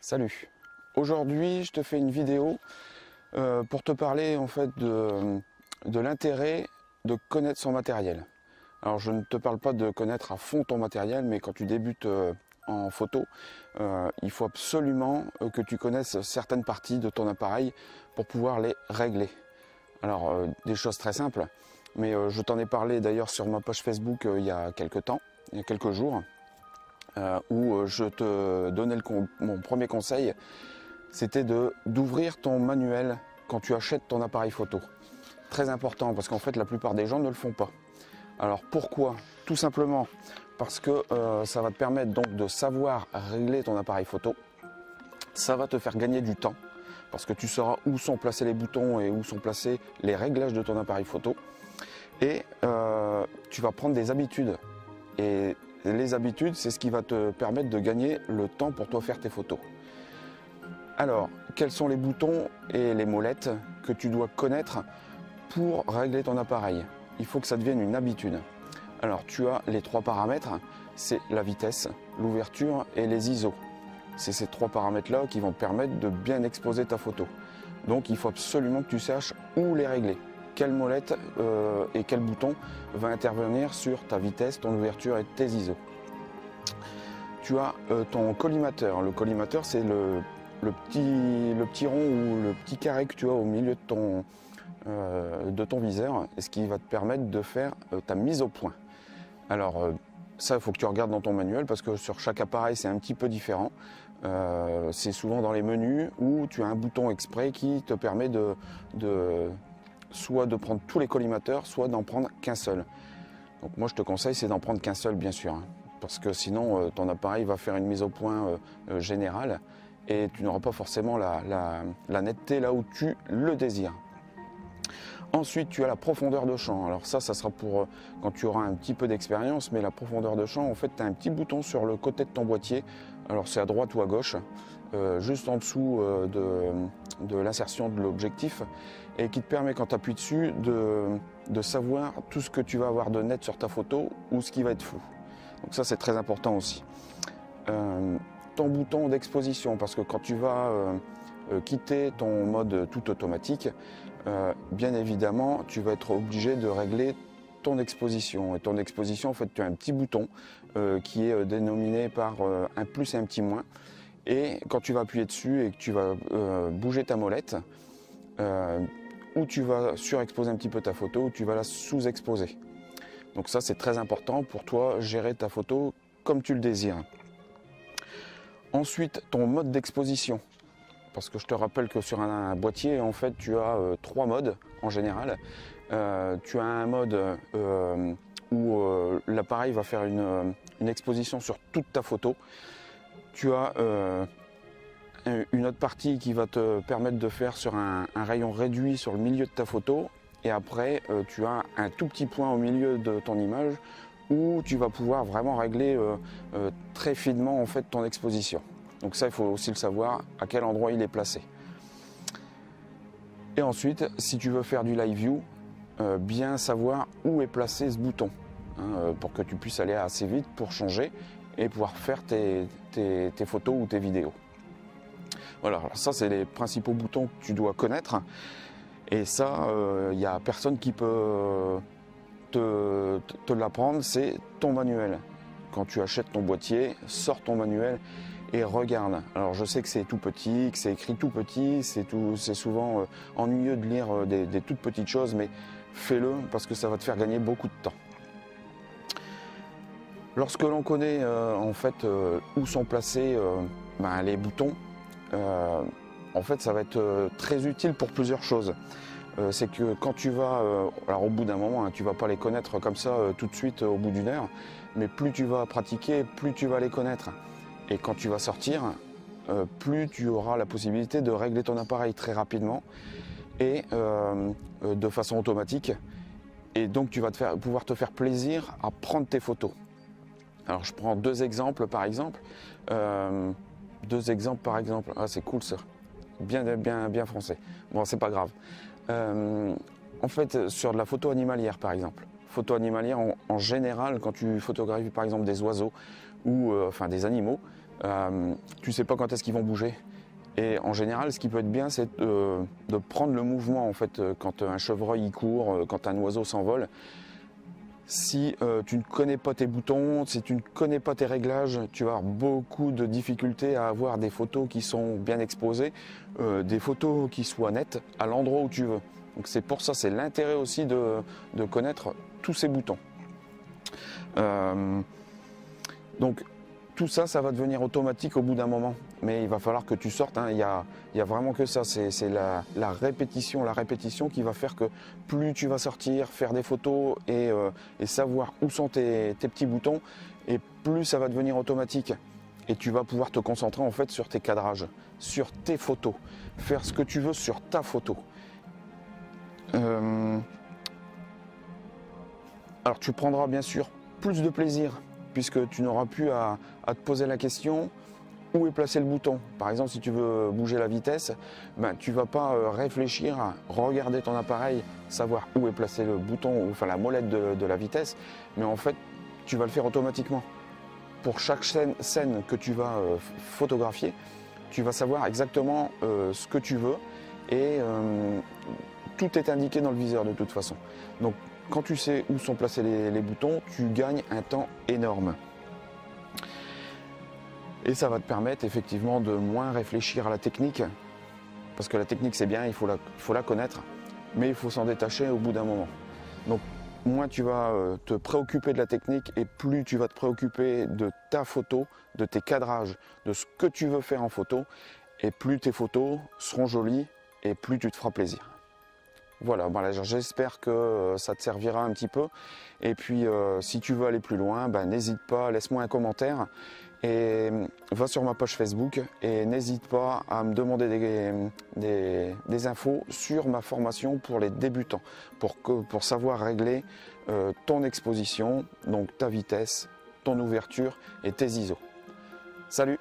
Salut. Aujourd'hui, je te fais une vidéo pour te parler en fait de l'intérêt de connaître son matériel. Alors, je ne te parle pas de connaître à fond ton matériel, mais quand tu débutes en photo, il faut absolument que tu connaisses certaines parties de ton appareil pour pouvoir les régler. Alors, des choses très simples, mais je t'en ai parlé d'ailleurs sur ma page Facebook il y a quelques jours. Où je te donnais mon premier conseil, c'était d'ouvrir ton manuel quand tu achètes ton appareil photo. Très important parce qu'en fait la plupart des gens ne le font pas. Alors pourquoi? Tout simplement parce que ça va te permettre donc de savoir régler ton appareil photo. Ça va te faire gagner du temps parce que tu sauras où sont placés les boutons et où sont placés les réglages de ton appareil photo. Et tu vas prendre des habitudes. Et les habitudes, c'est ce qui va te permettre de gagner le temps pour toi faire tes photos. Alors, quels sont les boutons et les molettes que tu dois connaître pour régler ton appareil? Il faut que ça devienne une habitude. Alors, tu as les trois paramètres, c'est la vitesse, l'ouverture et les ISO. C'est ces trois paramètres-là qui vont te permettre de bien exposer ta photo. Donc, il faut absolument que tu saches où les régler. Quelle molette et quel bouton va intervenir sur ta vitesse, ton ouverture et tes ISO. Tu as ton collimateur. Le collimateur, c'est le petit rond ou le petit carré que tu as au milieu de ton viseur, et ce qui va te permettre de faire ta mise au point. Alors ça, il faut que tu regardes dans ton manuel parce que sur chaque appareil, c'est un petit peu différent. C'est souvent dans les menus où tu as un bouton exprès qui te permet soit de prendre tous les collimateurs, soit d'en prendre qu'un seul. Donc moi je te conseille c'est d'en prendre qu'un seul bien sûr, parce que sinon ton appareil va faire une mise au point générale et tu n'auras pas forcément la netteté là où tu le désires. Ensuite tu as la profondeur de champ. Alors ça sera pour quand tu auras un petit peu d'expérience, mais la profondeur de champ, en fait tu as un petit bouton sur le côté de ton boîtier, alors c'est à droite ou à gauche, juste en dessous de l'insertion de l'objectif, et qui te permet quand tu appuies dessus de savoir tout ce que tu vas avoir de net sur ta photo ou ce qui va être flou. Donc ça c'est très important aussi. Ton bouton d'exposition, parce que quand tu vas quitter ton mode tout automatique, bien évidemment tu vas être obligé de régler ton exposition. Et ton exposition, en fait tu as un petit bouton qui est dénominé par un plus et un petit moins. Et quand tu vas appuyer dessus et que tu vas bouger ta molette, ou tu vas surexposer un petit peu ta photo, ou tu vas la sous-exposer. Donc ça c'est très important pour toi, gérer ta photo comme tu le désires. Ensuite, ton mode d'exposition. Parce que je te rappelle que sur un boîtier, en fait, tu as trois modes en général. Tu as un mode où l'appareil va faire une exposition sur toute ta photo. Tu as une autre partie qui va te permettre de faire sur un rayon réduit sur le milieu de ta photo, et après tu as un tout petit point au milieu de ton image où tu vas pouvoir vraiment régler très finement en fait ton exposition. Donc ça il faut aussi le savoir à quel endroit il est placé. Et ensuite si tu veux faire du live view, bien savoir où est placé ce bouton, pour que tu puisses aller assez vite pour changer et pouvoir faire tes photos ou tes vidéos. Voilà, alors ça c'est les principaux boutons que tu dois connaître, et ça il n'y a personne qui peut te l'apprendre, c'est ton manuel. Quand tu achètes ton boîtier, sors ton manuel et regarde. Alors je sais que c'est tout petit, que c'est écrit tout petit, c'est souvent ennuyeux de lire des toutes petites choses, mais fais-le parce que ça va te faire gagner beaucoup de temps. Lorsque l'on connaît en fait où sont placés les boutons, en fait ça va être très utile pour plusieurs choses. C'est que quand tu vas, alors au bout d'un moment, tu vas pas les connaître comme ça tout de suite au bout d'une heure, mais plus tu vas pratiquer, plus tu vas les connaître. Et quand tu vas sortir, plus tu auras la possibilité de régler ton appareil très rapidement et de façon automatique. Et donc tu vas pouvoir te faire plaisir à prendre tes photos. Alors je prends deux exemples par exemple. Ah c'est cool ça. Bien français. Bon c'est pas grave. En fait sur de la photo animalière par exemple. Photo animalière en général, quand tu photographies par exemple des oiseaux ou enfin des animaux, Tu sais pas quand est-ce qu'ils vont bouger. Et en général, ce qui peut être bien, c'est de prendre le mouvement en fait, quand un chevreuil il court, quand un oiseau s'envole. Si tu ne connais pas tes boutons, si tu ne connais pas tes réglages, tu vas avoir beaucoup de difficultés à avoir des photos qui sont bien exposées, des photos qui soient nettes à l'endroit où tu veux. Donc c'est pour ça, c'est l'intérêt aussi de connaître tous ces boutons. Donc tout ça, ça va devenir automatique au bout d'un moment. Mais il va falloir que tu sortes, hein. Il y a vraiment que ça, c'est la répétition qui va faire que plus tu vas sortir, faire des photos et savoir où sont tes petits boutons, et plus ça va devenir automatique. Et tu vas pouvoir te concentrer en fait sur tes cadrages, sur tes photos, faire ce que tu veux sur ta photo. Alors tu prendras bien sûr plus de plaisir, puisque tu n'auras plus à te poser la question où est placé le bouton. Par exemple, si tu veux bouger la vitesse, ben, tu ne vas pas réfléchir à regarder ton appareil, savoir où est placé le bouton, enfin la molette de la vitesse, mais en fait, tu vas le faire automatiquement. Pour chaque scène que tu vas photographier, tu vas savoir exactement ce que tu veux, et tout est indiqué dans le viseur de toute façon. Donc, quand tu sais où sont placés les boutons, tu gagnes un temps énorme. Et ça va te permettre effectivement de moins réfléchir à la technique, parce que la technique c'est bien, il faut la connaître, mais il faut s'en détacher au bout d'un moment. Donc moins tu vas te préoccuper de la technique, et plus tu vas te préoccuper de ta photo, de tes cadrages, de ce que tu veux faire en photo, et plus tes photos seront jolies, et plus tu te feras plaisir. Voilà, j'espère que ça te servira un petit peu. Et puis, si tu veux aller plus loin, n'hésite pas, laisse-moi un commentaire et va sur ma page Facebook, et n'hésite pas à me demander des infos sur ma formation pour les débutants, pour savoir régler ton exposition, donc ta vitesse, ton ouverture et tes ISO. Salut!